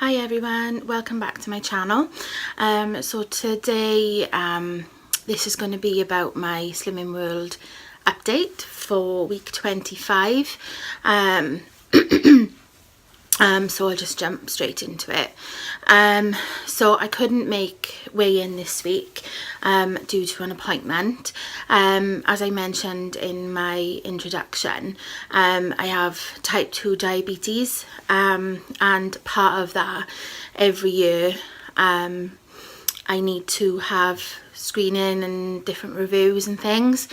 Hi everyone, welcome back to my channel. So today this is going to be about my Slimming World update for week 25. So I'll just jump straight into it. So I couldn't make weigh-in this week due to an appointment. As I mentioned in my introduction, I have type 2 diabetes, and part of that, every year I need to have screening and different reviews and things.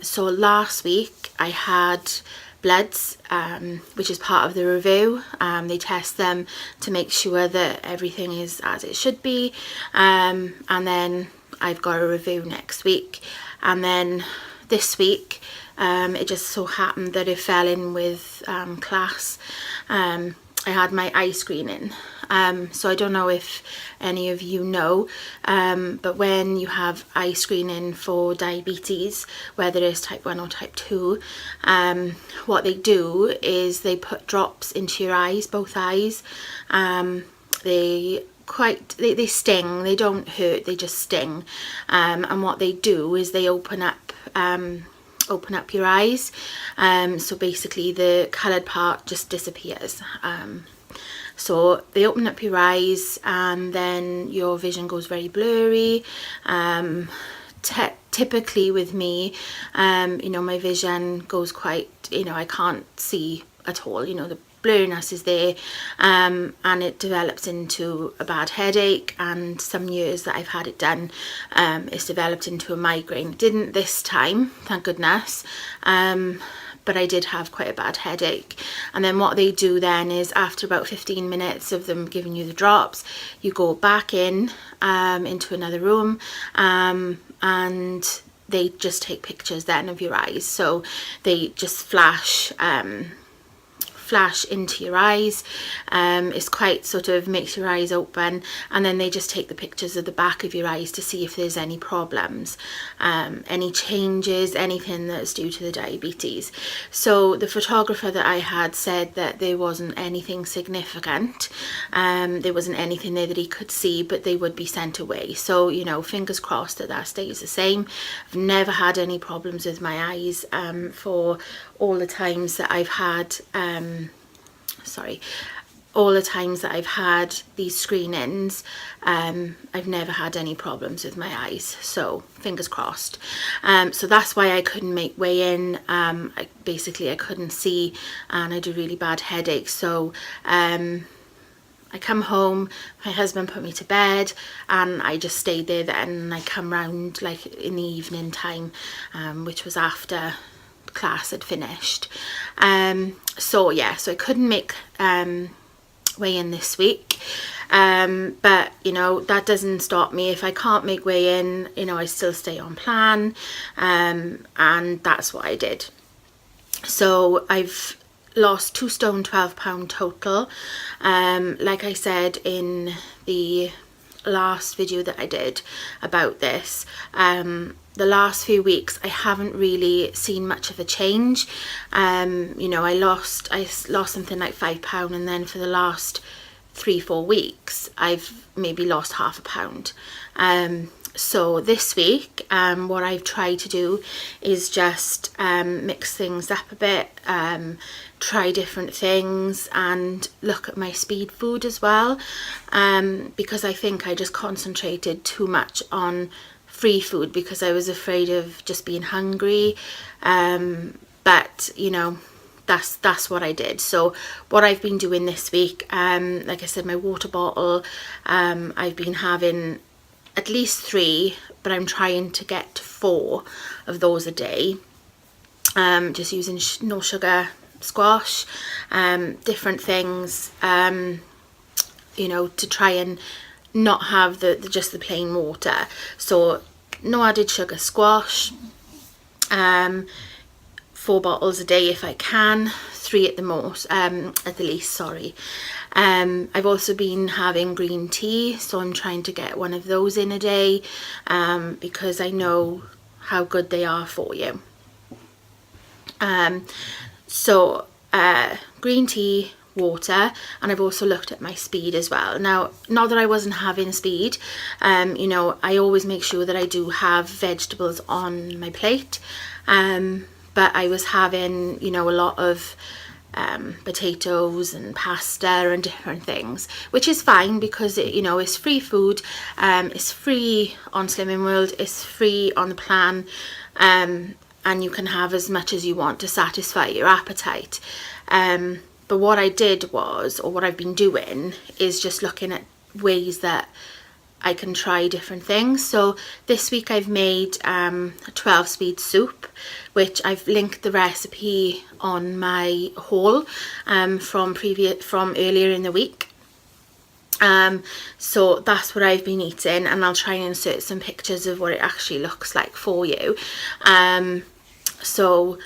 So last week I had bloods, which is part of the review. They test them to make sure that everything is as it should be, and then I've got a review next week. And then this week it just so happened that it fell in with class. I had my eye screening. So I don't know if any of you know, but when you have eye screening for diabetes, whether it's type 1 or type 2, what they do is they put drops into your eyes, both eyes. They sting, they don't hurt, they just sting. And what they do is they open up your eyes, so basically the coloured part just disappears. So they open up your eyes and then your vision goes very blurry. Typically with me, my vision goes quite, I can't see at all, the blurriness is there, and it develops into a bad headache, and some years that I've had it done, it's developed into a migraine. It didn't this time, thank goodness, but I did have quite a bad headache. And then what they do then is, after about 15 minutes of them giving you the drops, you go back in into another room, and they just take pictures then of your eyes. So they just flash into your eyes. It's quite sort of makes your eyes open, and then they just take the pictures of the back of your eyes to see if there's any problems, any changes, anything that's due to the diabetes. So the photographer that I had said that there wasn't anything significant, there wasn't anything there that he could see, but they would be sent away. So fingers crossed that stays the same. I've never had any problems with my eyes for all the times that I've had these screenings. I've never had any problems with my eyes, so fingers crossed. So that's why I couldn't make weigh-in. I couldn't see, and I had a really bad headache. So I come home, my husband put me to bed, and I just stayed there then, and I come round like in the evening time, which was after class had finished. So I couldn't make weigh-in this week, but that doesn't stop me. If I can't make weigh-in, I still stay on plan, and that's what I did. So I've lost 2 stone 12 pound total. Like I said in the last video that I did about this, the last few weeks I haven't really seen much of a change. I lost something like £5, and then for the last 3-4 weeks I've maybe lost half a pound. So this week, what I've tried to do is just mix things up a bit, try different things, and look at my speed food as well, because I think I just concentrated too much on free food because I was afraid of just being hungry. But that's what I did. So what I've been doing this week, like I said, my water bottle, I've been having at least 3, but I'm trying to get to 4 of those a day, just using no sugar squash, different things, to try and not have just the plain water. So no added sugar squash, 4 bottles a day if I can, 3 at the least, sorry. I've also been having green tea, so I'm trying to get one of those in a day, because I know how good they are for you. So green tea, water, and I've also looked at my speed as well. Now, not that I wasn't having speed, you know, I always make sure that I do have vegetables on my plate, but I was having, you know, a lot of potatoes and pasta and different things, which is fine because it, you know, it's free food, it's free on Slimming World, it's free on the plan, and you can have as much as you want to satisfy your appetite. But what I did was, or what I've been doing, is just looking at ways that I can try different things. So this week I've made a 12-speed soup, which I've linked the recipe on my haul from earlier in the week. So that's what I've been eating, and I'll try and insert some pictures of what it actually looks like for you. So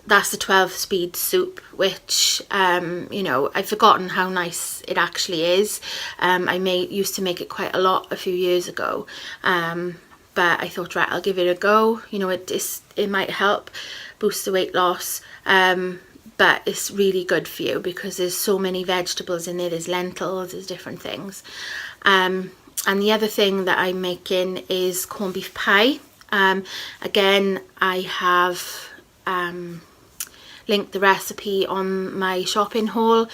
that's the 12-speed soup, which, you know, I've forgotten how nice it actually is. I used to make it quite a lot a few years ago, but I thought, right, I'll give it a go. You know, it might help boost the weight loss, but it's really good for you because there's so many vegetables in there. There's lentils, there's different things. And the other thing that I'm making is corned beef pie. Again, I have linked the recipe on my shopping haul,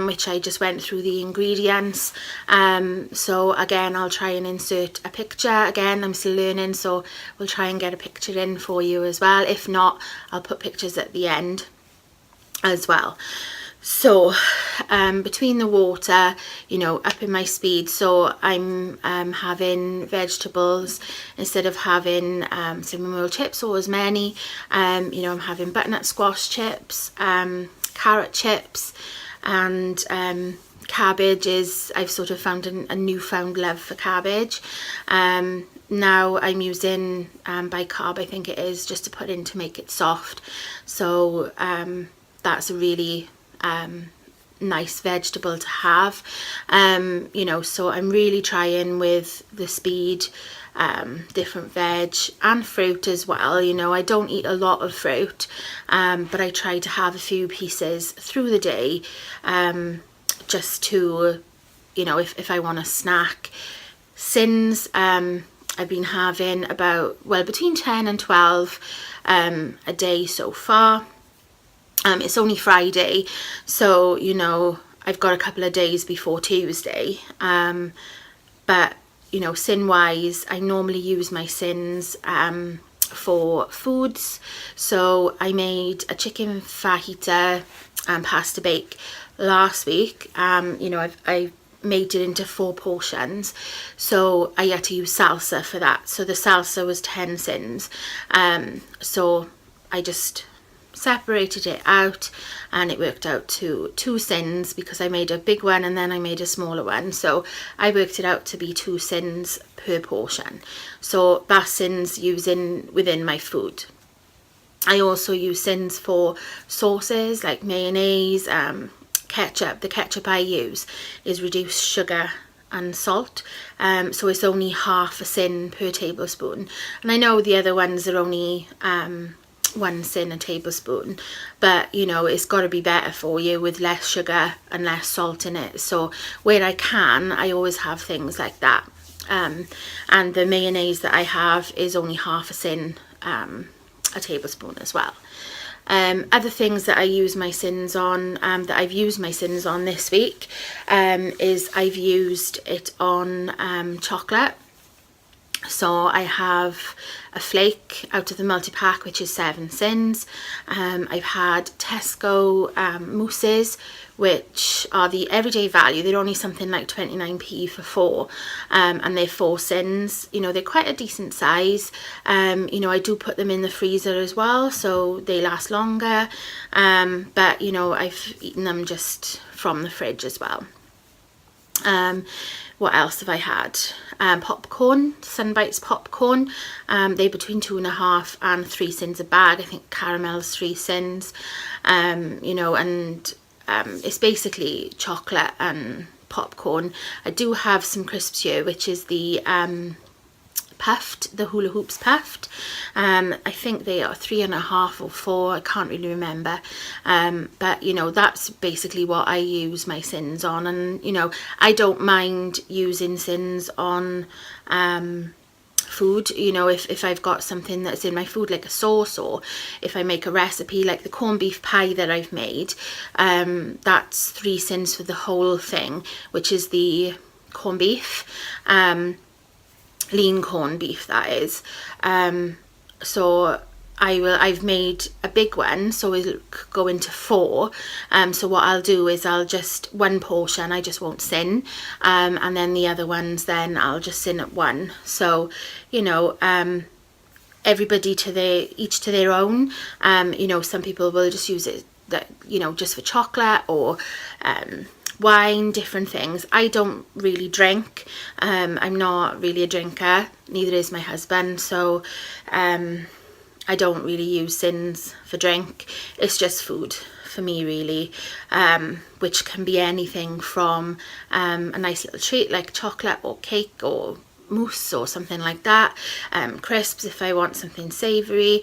which I just went through the ingredients. So again, I'll try and insert a picture. Again, I'm still learning, so we'll try and get a picture in for you as well. If not, I'll put pictures at the end as well. So between the water, you know, up in my speed, so I'm having vegetables instead of having cinnamon roll chips or as many. You know, I'm having butternut squash chips, carrot chips, and cabbage I've sort of found a newfound love for cabbage. Now I'm using bicarb, I think it is, just to put in to make it soft. So that's a really nice vegetable to have. You know, so I'm really trying with the speed, different veg and fruit as well. You know, I don't eat a lot of fruit, but I try to have a few pieces through the day, just to, you know, if I want a snack. Since I've been having about, well, between 10 and 12 a day so far. It's only Friday, so, you know, I've got a couple of days before Tuesday, but, you know, sin-wise, I normally use my sins for foods. So I made a chicken fajita and pasta bake last week. You know, I made it into 4 portions, so I had to use salsa for that. So the salsa was 10 sins, so I just separated it out, and it worked out to 2 sins because I made a big one and then I made a smaller one, so I worked it out to be 2 sins per portion. So that's sins using within my food. I also use sins for sauces like mayonnaise, ketchup. The ketchup I use is reduced sugar and salt, so it's only half a sin per tablespoon, and I know the other ones are only 1 sin a tablespoon, but you know, it's got to be better for you with less sugar and less salt in it. So where I can, I always have things like that. And the mayonnaise that I have is only half a sin a tablespoon as well. Other things that I use my sins on, that I've used my sins on this week, is I've used it on chocolate. So I have a flake out of the multi-pack, which is 7 sins. I've had Tesco mousses, which are the everyday value. They're only something like 29p for 4, and they're 4 sins. You know, they're quite a decent size. You know, I do put them in the freezer as well, so they last longer. But, you know, I've eaten them just from the fridge as well. What else have I had? Popcorn, Sunbites popcorn. They're between 2.5 and 3 sins a bag. I think caramel's 3 sins. You know, and it's basically chocolate and popcorn. I do have some crisps here, which is the puffed, the hula hoops puffed. I think they are 3.5 or 4, I can't really remember. But you know, that's basically what I use my sins on. And you know, I don't mind using sins on food. You know, if I've got something that's in my food like a sauce, or if I make a recipe like the corned beef pie that I've made, that's 3 sins for the whole thing, which is the corned beef, lean corned beef that is. So I've made a big one, so it'll go into 4. So what I'll do is I'll just, one portion I just won't sin, and then the other ones then I'll just sin at 1. So, you know, everybody each to their own. You know, some people will just use it, that, you know, just for chocolate or wine, different things. I don't really drink. I'm not really a drinker, neither is my husband, so I don't really use sins for drink. It's just food for me, really, which can be anything from a nice little treat like chocolate or cake or mousse or something like that, crisps if I want something savoury,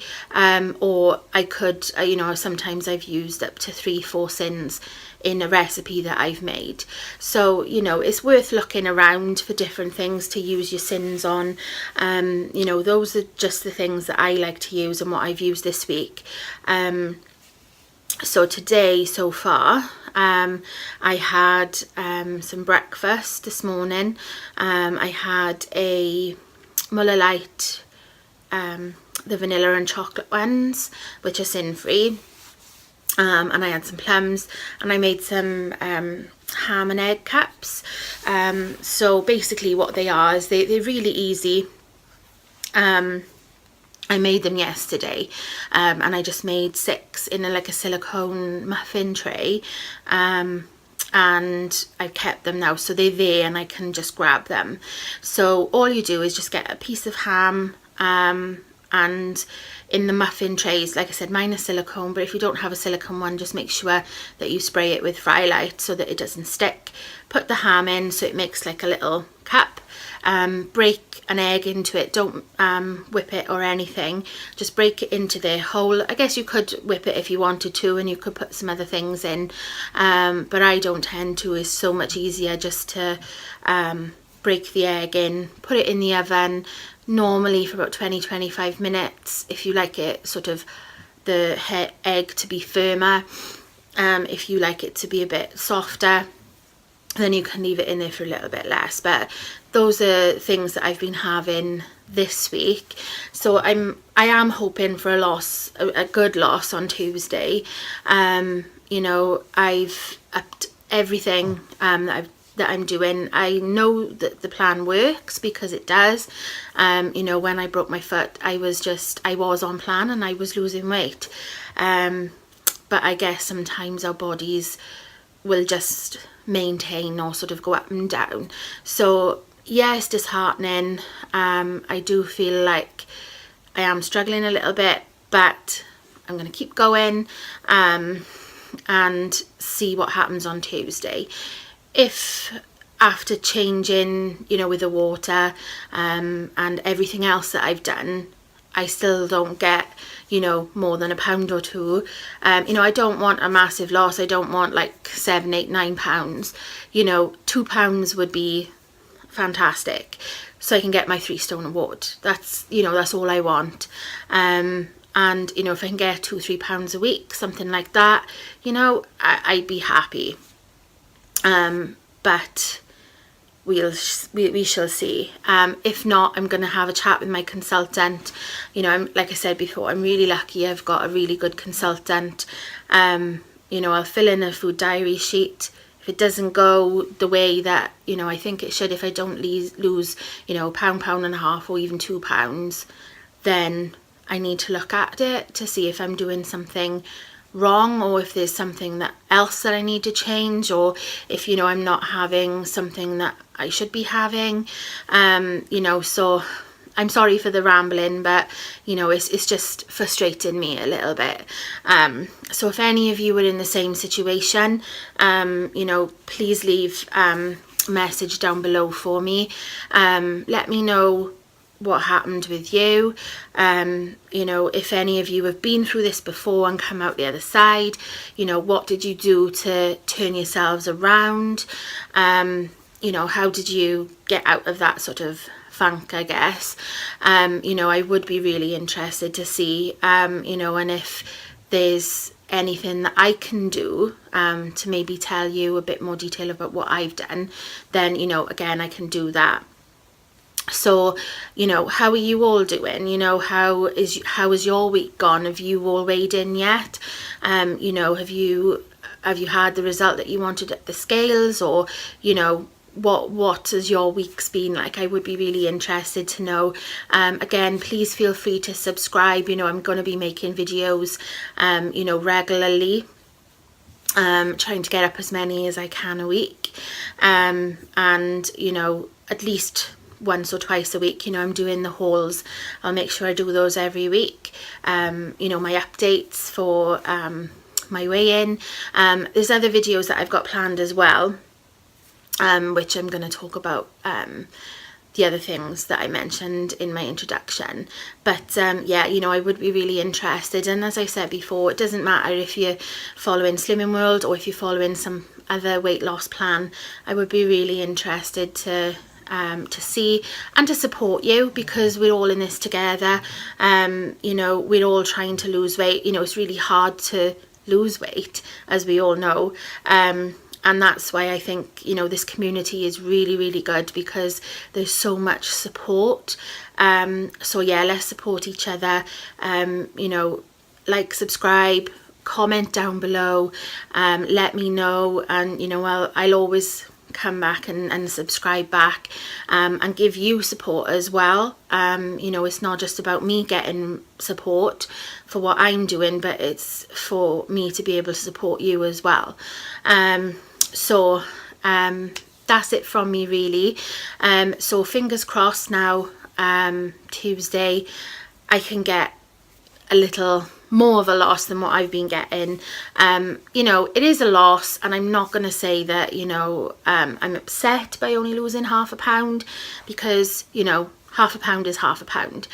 or I could, you know, sometimes I've used up to 3-4 sins in a recipe that I've made. So, you know, it's worth looking around for different things to use your sins on. You know, those are just the things that I like to use and what I've used this week. So today, so far, I had some breakfast this morning. I had a Muller Lite, the vanilla and chocolate ones, which are sin-free. And I had some plums, and I made some ham and egg cups. So basically what they are is they're really easy. I made them yesterday, and I just made 6 in like a silicone muffin tray, and I've kept them now, so they're there and I can just grab them. So all you do is just get a piece of ham, and in the muffin trays, like I said, mine is silicone, but if you don't have a silicone one, just make sure that you spray it with Frylight so that it doesn't stick. Put the ham in so it makes like a little cup. Break an egg into it, don't whip it or anything, just break it into the whole. I guess you could whip it if you wanted to, and you could put some other things in, but I don't tend to. It's so much easier just to break the egg in, put it in the oven, normally for about 20-25 minutes if you like it sort of the egg to be firmer. If you like it to be a bit softer, then you can leave it in there for a little bit less. But those are things that I've been having this week, so I am hoping for a good loss on Tuesday. You know, I've upped everything that I'm doing. I know that the plan works because it does. You know, when I broke my foot, I was on plan and I was losing weight. But I guess sometimes our bodies will just maintain or sort of go up and down. So yeah, it's disheartening. I do feel like I am struggling a little bit, but I'm going to keep going and see what happens on Tuesday. If after changing, you know, with the water and everything else that I've done, I still don't get, you know, more than £1 or 2. You know, I don't want a massive loss. I don't want like 7, 8, 9 pounds. You know, £2 would be fantastic, so I can get my 3 stone award. That's, you know, that's all I want. And you know, if I can get £2-3 a week, something like that, you know, I'd be happy. But we shall see. If not, I'm going to have a chat with my consultant. You know, like I said before, I'm really lucky. I've got a really good consultant. You know, I'll fill in a food diary sheet. If it doesn't go the way that, you know, I think it should, if I don't lose, you know, £1.5 or even £2, then I need to look at it to see if I'm doing something wrong, or if there's something else that I need to change, or if, you know, I'm not having something that I should be having. You know, so I'm sorry for the rambling, but you know, it's just frustrating me a little bit. So if any of you are in the same situation, you know, please leave a message down below for me. Let me know what happened with you. You know, if any of you have been through this before and come out the other side, you know, what did you do to turn yourselves around? You know, how did you get out of that sort of funk, I guess? You know, I would be really interested to see, you know, and if there's anything that I can do to maybe tell you a bit more detail about what I've done, then, you know, again, I can do that. So, you know, how are you all doing? You know, how is your week gone? Have you all weighed in yet? You know, have you had the result that you wanted at the scales? Or, you know, what has your week's been like? I would be really interested to know. Again, please feel free to subscribe. You know, I'm going to be making videos you know, regularly, trying to get up as many as I can a week, and, you know, at least once or twice a week, you know, I'm doing the hauls. I'll make sure I do those every week. You know, my updates for my weigh-in. There's other videos that I've got planned as well, which I'm going to talk about the other things that I mentioned in my introduction. But yeah, you know, I would be really interested. And as I said before, it doesn't matter if you're following Slimming World or if you're following some other weight loss plan. I would be really interested to see and to support you, because we're all in this together. You know, we're all trying to lose weight. You know, it's really hard to lose weight, as we all know. And that's why I think, you know, this community is really, really good, because there's so much support. So yeah, let's support each other. You know, like, subscribe, comment down below, let me know, and, you know, I'll always come back and subscribe back, and give you support as well. You know, it's not just about me getting support for what I'm doing, but it's for me to be able to support you as well. So that's it from me, really. So fingers crossed now, Tuesday I can get a little more of a loss than what I've been getting. You know, it is a loss, and I'm not going to say that, you know, I'm upset by only losing ½ pound, because, you know, ½ pound is ½ pound,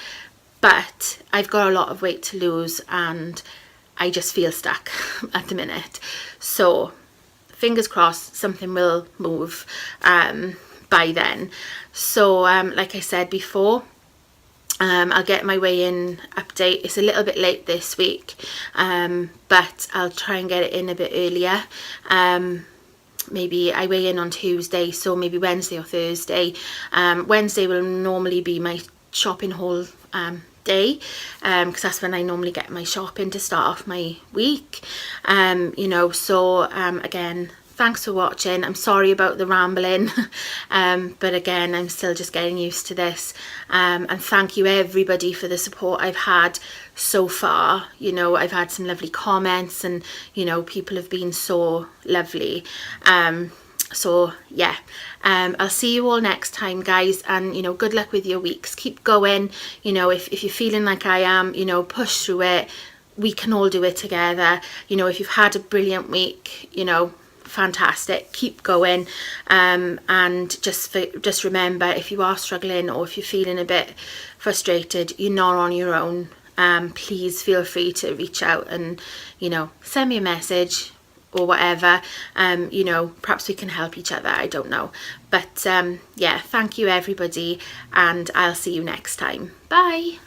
but I've got a lot of weight to lose and I just feel stuck at the minute. So fingers crossed something will move by then. So like I said before, I'll get my weigh-in update. It's a little bit late this week, but I'll try and get it in a bit earlier. Maybe I weigh in on Tuesday, so maybe Wednesday or Thursday. Wednesday will normally be my shopping haul day, because that's when I normally get my shopping to start off my week. You know, so again, thanks for watching. I'm sorry about the rambling, but again, I'm still just getting used to this. And thank you everybody for the support I've had so far. You know, I've had some lovely comments, and, you know, people have been so lovely. So yeah, I'll see you all next time, guys, and, you know, good luck with your weeks. Keep going. You know, if you're feeling like I am, you know, push through it. We can all do it together. You know, if you've had a brilliant week, you know, fantastic, keep going. And just remember, if you are struggling or if you're feeling a bit frustrated, you're not on your own. Please feel free to reach out and, you know, send me a message or whatever. You know, perhaps we can help each other, I don't know. But yeah, thank you everybody, and I'll see you next time. Bye.